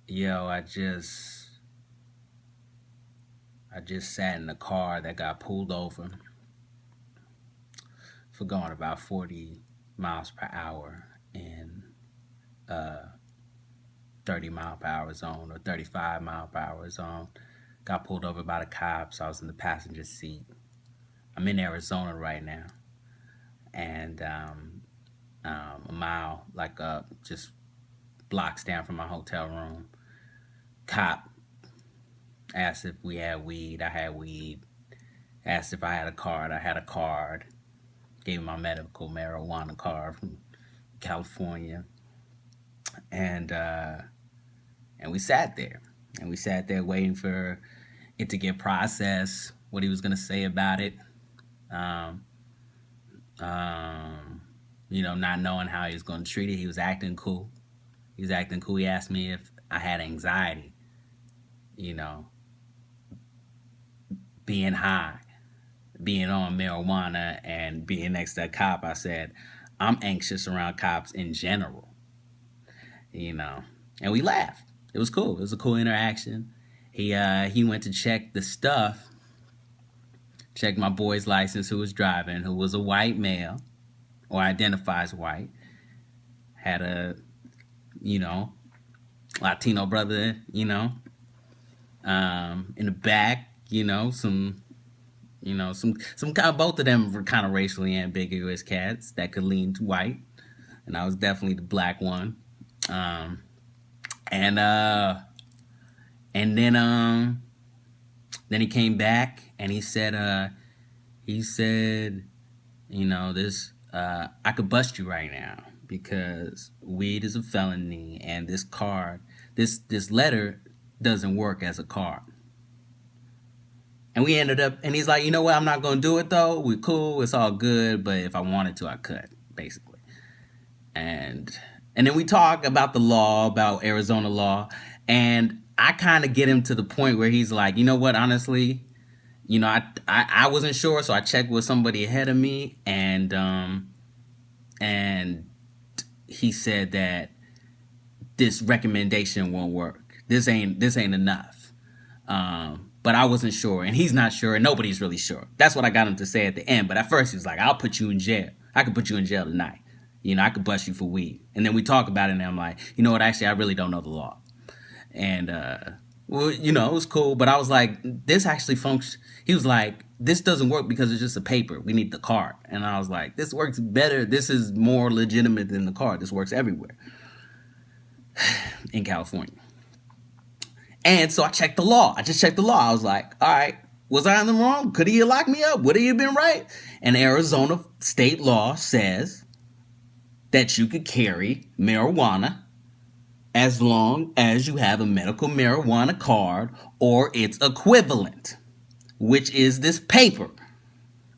Yo, I just sat in a car that got pulled over for going about 40 miles per hour in a 30 mile per hour zone or 35-mile per hour zone. Got pulled over by the cops. I was in the passenger seat. I'm in Arizona right now, and a mile, like just blocks down from my hotel room. Cop asked if we had weed. I had weed. Asked if I had a card. I had a card. Gave him my medical marijuana card from California, and uh, and we sat there, waiting for it to get processed. What he was gonna say about it, um, um, not knowing how he was gonna treat it. He was acting cool. He asked me if I had anxiety. You know, being high, being on marijuana, and being next to a cop. I said, I'm anxious around cops in general. you know. And we laughed. It was cool. It was a cool interaction. He went to check the stuff, checked my boy's license who was driving, who was a white male or identifies white, had a, you know, Latino brother, in the back, some kind of, both of them were kind of racially ambiguous cats that could lean to white, and I was definitely the black one. Um, and and then he came back and he said, this I could bust you right now because weed is a felony and this card, this letter doesn't work as a card. And we ended up, and he's like, you know what? I'm not gonna do it though. We're cool. It's all good. But if I wanted to, I could, basically. And and then we talk about the law, about Arizona law, and I kind of get him to the point where he's like, you know what? Honestly, I wasn't sure, so I checked with somebody ahead of me, and he said that this recommendation won't work. This ain't enough. But I wasn't sure, and he's not sure, and nobody's really sure. That's what I got him to say at the end. But at first, he was like, "I'll put you in jail. I could put you in jail tonight. I could bust you for weed." And then we talk about it, and I'm like, you know what? Actually, I really don't know the law. And well, it was cool. But I was like, this actually functions. He was like, this doesn't work because it's just a paper. We need the card. And I was like, this works better. This is more legitimate than the card. This works everywhere in California. And so I checked the law. I just checked the law. I was like, all right, was I in the wrong? Could he have locked me up? Would he have been right? And Arizona state law says that you could carry marijuana as long as you have a medical marijuana card or its equivalent, which is this paper.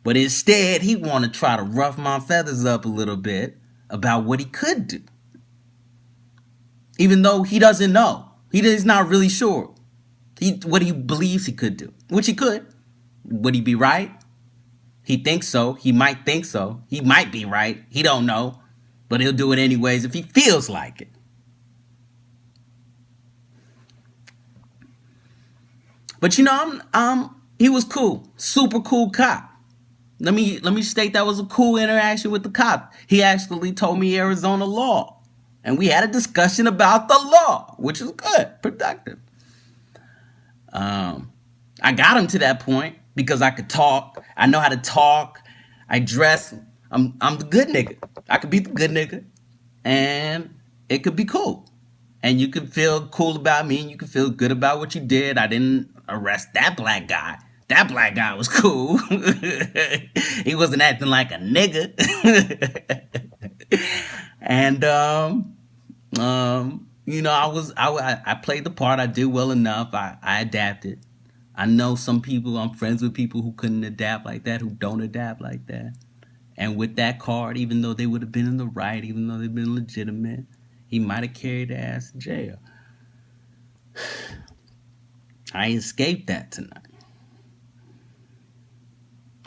But instead, he wanted to try to rough my feathers up a little bit about what he could do, even though he doesn't know. He's not really sure what he believes he could do, which he could. Would he be right? He thinks so. He might think so. He might be right. He don't know, but he'll do it anyways if he feels like it. But he was cool, super cool cop. Let me state that was a cool interaction with the cop. He actually told me Arizona law, and we had a discussion about the law, which is good, productive. I got him to that point because I could talk. I know how to talk. I dress. I'm the good nigga. I could be the good nigga, and it could be cool. And you could feel cool about me, and you could feel good about what you did. I didn't arrest that black guy. That black guy was cool. He wasn't acting like a nigga. And I played the part. I did well enough. I adapted. I know some people. I'm friends with people who couldn't adapt like that, who don't adapt like that. And with that card, even though they would have been in the right, even though they've been legitimate, he might have carried their ass to jail. I escaped that tonight.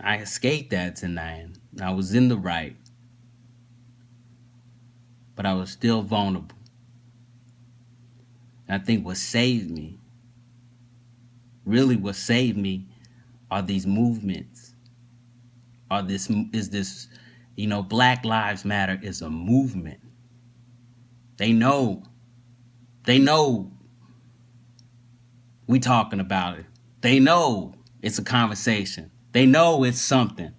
I escaped that tonight. I was in the right, but I was still vulnerable. And I think what saved me, really what saved me, are these movements. This, Black Lives Matter is a movement. They know. They know we talking about it. They know it's a conversation. They know it's something.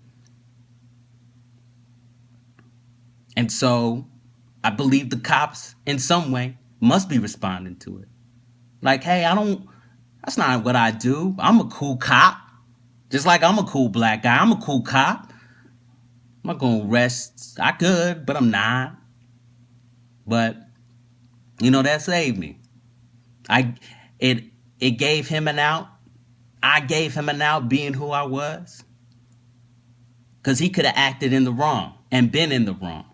And so I believe the cops in some way must be responding to it. Like, hey, that's not what I do. I'm a cool cop. Just like I'm a cool black guy. I'm a cool cop. I'm not going to arrest. I could, but I'm not. But, that saved me. It gave him an out. I gave him an out being who I was. Because he could have acted in the wrong and been in the wrong.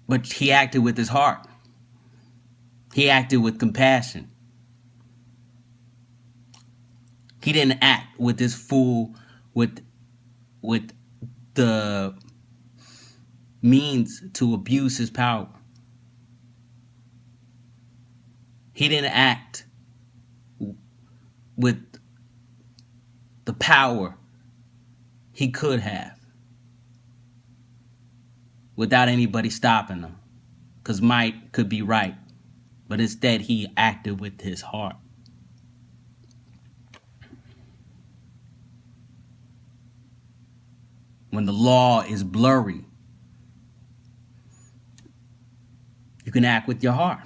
But he acted with his heart. He acted with compassion. He didn't act with this fool, with the means to abuse his power. He didn't act with the power he could have without anybody stopping him. Because might could be right. But instead, he acted with his heart. When the law is blurry, you can act with your heart.